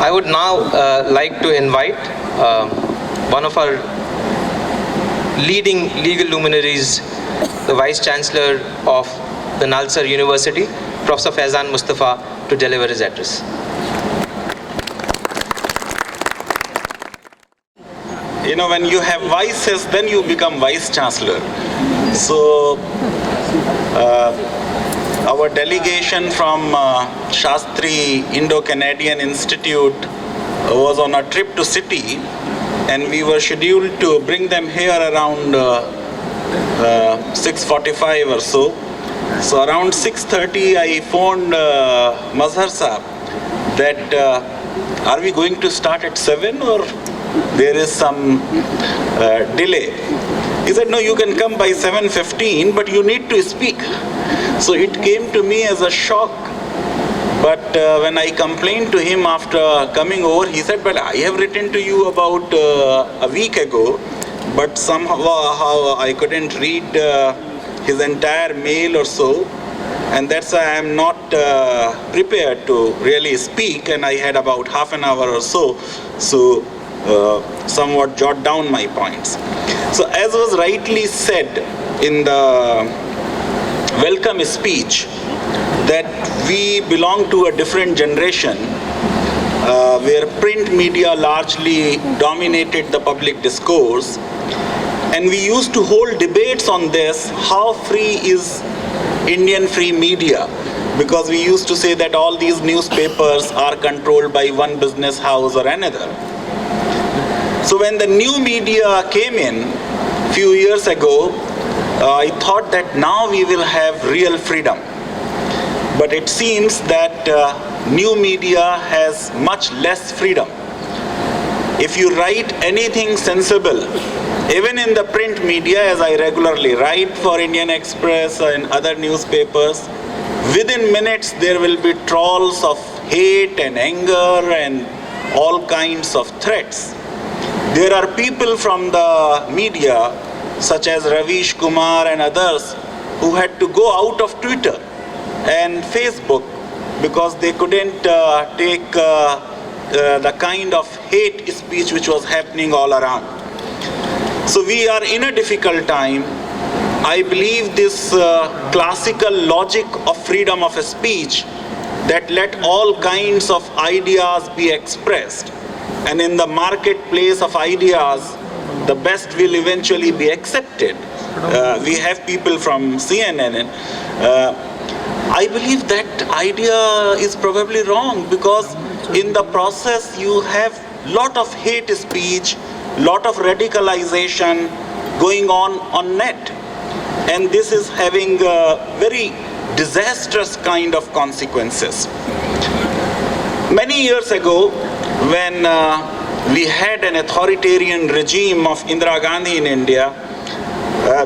I would now like to invite one of our leading legal luminaries, the Vice Chancellor of the Nalsar University, Prof. Faizan Mustafa, to deliver his address. You know, when you have vices, then you become Vice Chancellor. So, our delegation from Shastri Indo-Canadian Institute was on a trip to city, and we were scheduled to bring them here around 6:45 or so. So around 6:30, I phoned Mazhar Saab that are we going to start at 7 or there is some delay? He said, no, you can come by 7:15, but you need to speak. So it came to me as a shock. But when I complained to him after coming over, he said, but I have written to you about a week ago, but somehow I couldn't read his entire mail or so. And that's why I'm not prepared to really speak. And I had about half an hour or so, somewhat jot down my points. So as was rightly said in the welcome speech, that we belong to a different generation where print media largely dominated the public discourse. And we used to hold debates on this, how free is Indian free media? Because we used to say that all these newspapers are controlled by one business house or another. So when the new media came in a few years ago, I thought that now we will have real freedom. But it seems that new media has much less freedom. If you write anything sensible, even in the print media, as I regularly write for Indian Express and other newspapers, within minutes there will be trolls of hate and anger and all kinds of threats. There are people from the media, such as Ravish Kumar and others, who had to go out of Twitter and Facebook because they couldn't take the kind of hate speech which was happening all around. So we are in a difficult time. I believe this classical logic of freedom of speech, that let all kinds of ideas be expressed, and in the marketplace of ideas, the best will eventually be accepted. We have people from CNN. I believe that idea is probably wrong, because in the process you have lot of hate speech, lot of radicalization going on net. And this is having very disastrous kind of consequences. Many years ago, when we had an authoritarian regime of Indira Gandhi in India,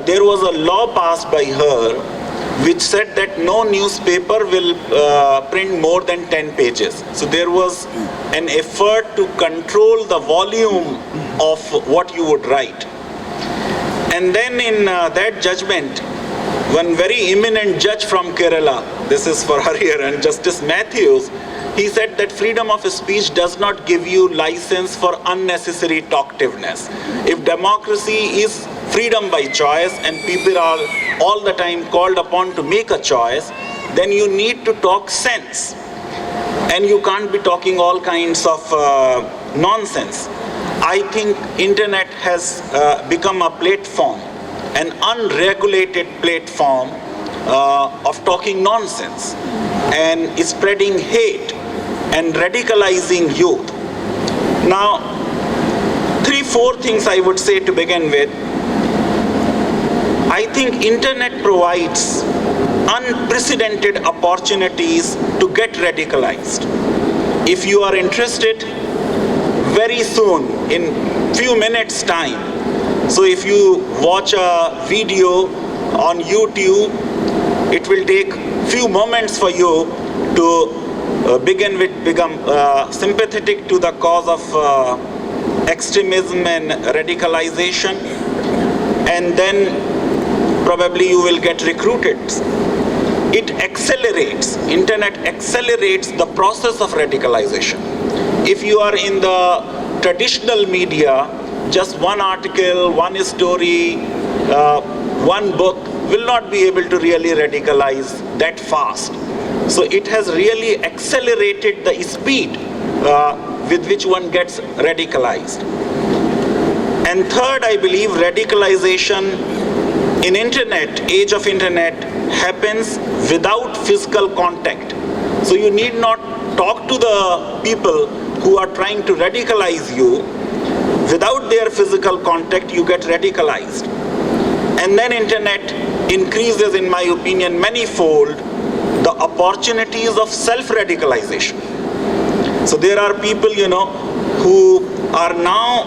there was a law passed by her which said that no newspaper will print more than 10 pages. So there was an effort to control the volume of what you would write. And then in that judgment, one very eminent judge from Kerala, this is for her here, and Justice Matthews, he said that freedom of speech does not give you license for unnecessary talkativeness. If democracy is freedom by choice and people are all the time called upon to make a choice, then you need to talk sense. And you can't be talking all kinds of nonsense. I think internet has become a platform, an unregulated platform of talking nonsense and spreading hate and radicalizing youth. Now, 3-4 things I would say to begin with. I think internet provides unprecedented opportunities to get radicalized. If you are interested, very soon, in few minutes time, so if you watch a video on YouTube, it will take few moments for you to become sympathetic to the cause of extremism and radicalization, and then probably you will get recruited. It accelerates, internet accelerates the process of radicalization. If you are in the traditional media, just one article, one story, one book will not be able to really radicalize that fast. So it has really accelerated the speed with which one gets radicalized. And third, I believe radicalization in internet, age of internet, happens without physical contact. So you need not talk to the people who are trying to radicalize you. Without their physical contact, you get radicalized. And then internet increases, in my opinion, manifold the opportunities of self-radicalization. So there are people, who are now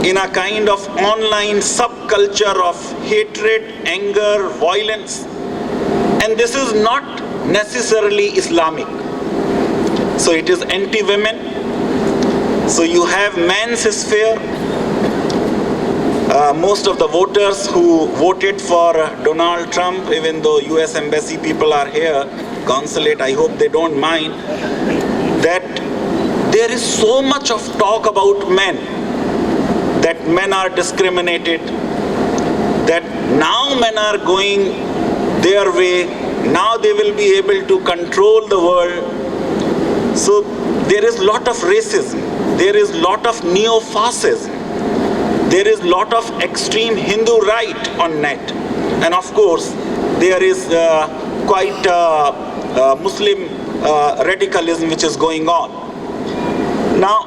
in a kind of online subculture of hatred, anger, violence. And this is not necessarily Islamic. So it is anti-women. So you have men's sphere. Most of the voters who voted for Donald Trump, even though US Embassy people are here, Consulate, I hope they don't mind, that there is so much of talk about men, that men are discriminated, that now men are going their way, now they will be able to control the world. So there is lot of racism, there is lot of neo-fascism, there is lot of extreme Hindu right on net, and of course there is quite Muslim radicalism which is going on. Now,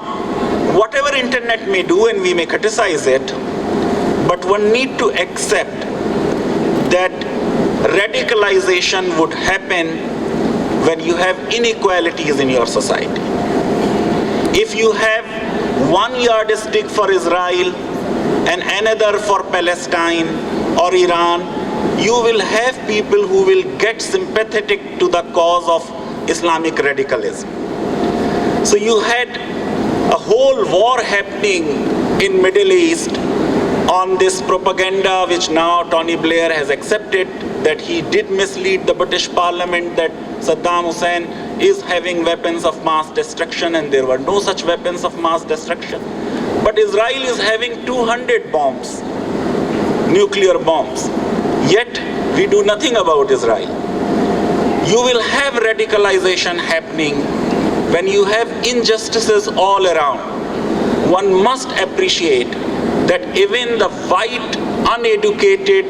whatever internet may do, and we may criticize it, but one need to accept that radicalization would happen when you have inequalities in your society. If you have one yardstick for Israel and another for Palestine or Iran, you will have people who will get sympathetic to the cause of Islamic radicalism. So you had a whole war happening in Middle East on this propaganda, which now Tony Blair has accepted, that he did mislead the British Parliament that Saddam Hussein is having weapons of mass destruction, and there were no such weapons of mass destruction. But Israel is having 200 bombs, nuclear bombs. Yet we do nothing about Israel. You will have radicalization happening when you have injustices all around. One must appreciate that even the white, uneducated,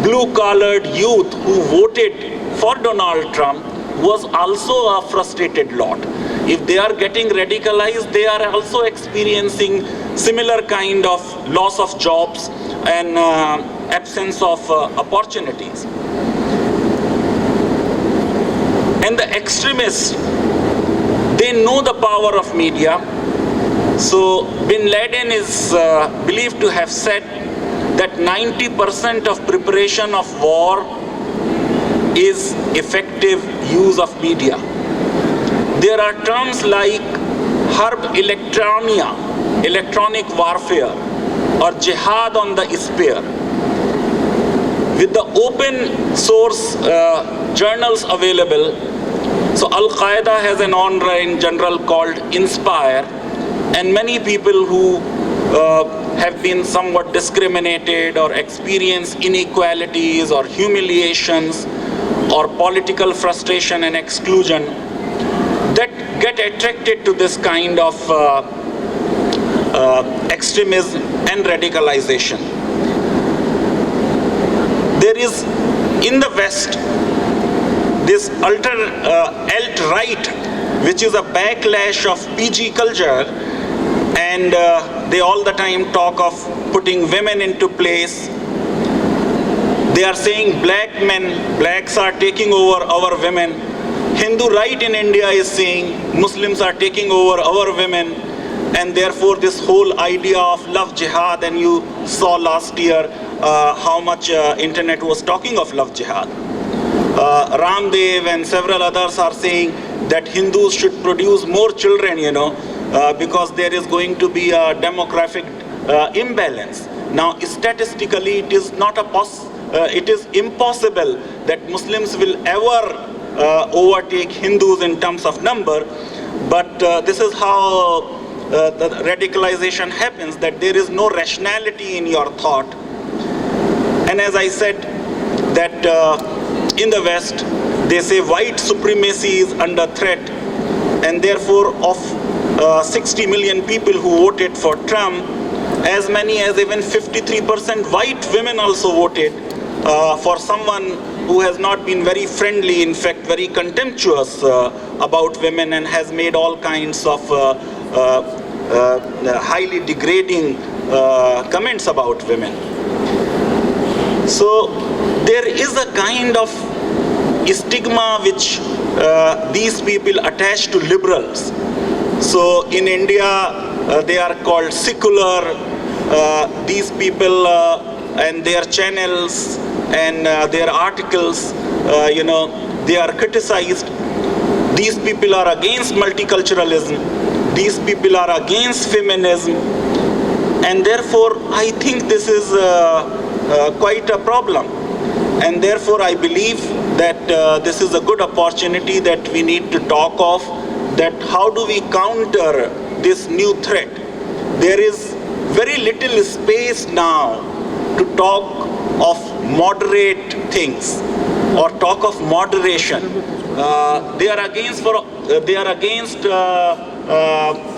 blue-collared youth who voted for Donald Trump was also a frustrated lot. If they are getting radicalized, they are also experiencing similar kind of loss of jobs and absence of opportunities. And the extremists, they know the power of media. So Bin Laden is believed to have said that 90% of preparation of war is effective use of media. There are terms like harb electronia, electronic warfare, or jihad on the spear. With the open source journals available, so Al-Qaeda has an online journal called Inspire, and many people who have been somewhat discriminated or experience inequalities or humiliations or political frustration and exclusion, that get attracted to this kind of extremism and radicalization. There is in the West this alt-right, which is a backlash of PG culture, and they all the time talk of putting women into place. They are saying blacks are taking over our women. Hindu right in India is saying Muslims are taking over our women, and therefore this whole idea of love jihad, and you saw last year how much internet was talking of love jihad. Ramdev and several others are saying that Hindus should produce more children, because there is going to be a demographic imbalance. Now, statistically, it is not it is impossible that Muslims will ever overtake Hindus in terms of number. But this is how the radicalization happens, that there is no rationality in your thought. And as I said, that in the West, they say white supremacy is under threat, and therefore of 60 million people who voted for Trump, as many as even 53% white women also voted for someone who has not been very friendly, in fact very contemptuous about women, and has made all kinds of highly degrading comments about women. So there is a kind of stigma which these people attach to liberals. So in India, they are called secular. These people and their channels and their articles, they are criticized. These people are against multiculturalism. These people are against feminism. And therefore, I think this is quite a problem. And therefore, I believe that this is a good opportunity that we need to talk of, that how do we counter this new threat. There is very little space now to talk of moderate things or talk of moderation. They are against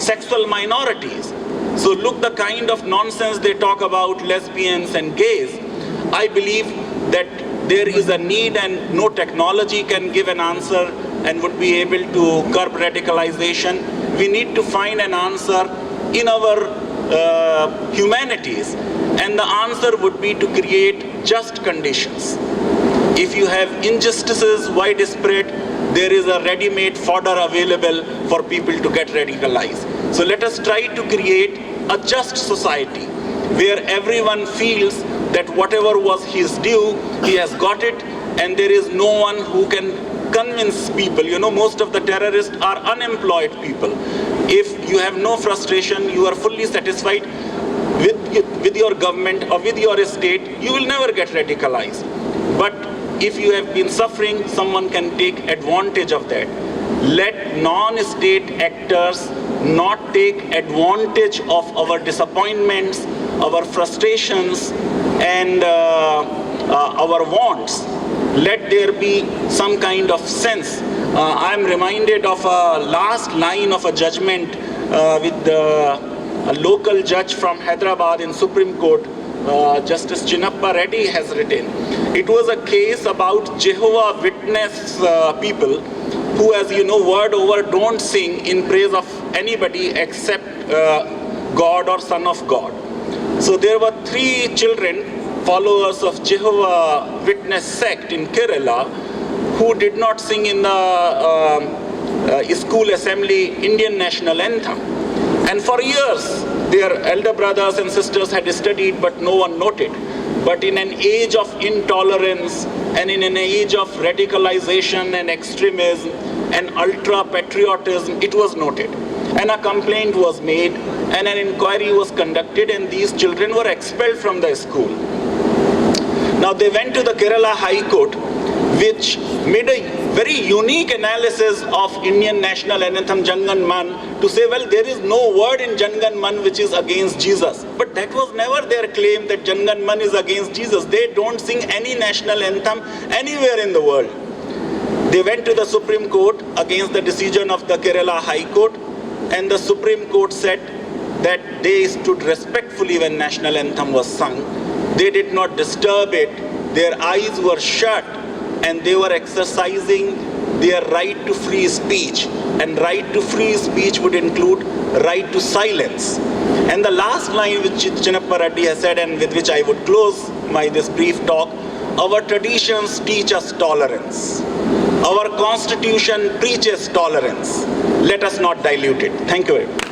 sexual minorities. So look the kind of nonsense they talk about lesbians and gays. I believe that there is a need, and no technology can give an answer and would be able to curb radicalization. We need to find an answer in our humanities, and the answer would be to create just conditions. If you have injustices widespread, there is a ready-made fodder available for people to get radicalized. So let us try to create a just society where everyone feels that whatever was his due, he has got it, and there is no one who can convince people. Most of the terrorists are unemployed people. If you have no frustration, you are fully satisfied with your government or with your state, you will never get radicalized. But if you have been suffering, someone can take advantage of that. Let non-state actors not take advantage of our disappointments, our frustrations, and our wants. Let there be some kind of sense. I'm reminded of a last line of a judgment with a local judge from Hyderabad in Supreme Court, Justice Chinnappa Reddy has written. It was a case about Jehovah Witness people who, as you know, word over don't sing in praise of anybody except God or Son of God. So there were 3 children, followers of Jehovah Witness sect in Kerala, who did not sing in the school assembly Indian national anthem. And for years, their elder brothers and sisters had studied, but no one noted. But in an age of intolerance and in an age of radicalization and extremism and ultra-patriotism, it was noted. And a complaint was made, and an inquiry was conducted, and these children were expelled from the school. Now they went to the Kerala High Court, which made a very unique analysis of Indian national anthem Jangan Man, to say, well, there is no word in Jangan Man which is against Jesus. But that was never their claim, that Jangan Man is against Jesus. They don't sing any national anthem anywhere in the world. They went to the Supreme Court against the decision of the Kerala High Court, and the Supreme Court said that they stood respectfully when national anthem was sung. They did not disturb it. Their eyes were shut, and they were exercising their right to free speech. And right to free speech would include right to silence. And the last line which Chinnappa Reddy has said, and with which I would close this brief talk, our traditions teach us tolerance. Our constitution preaches tolerance. Let us not dilute it. Thank you very much.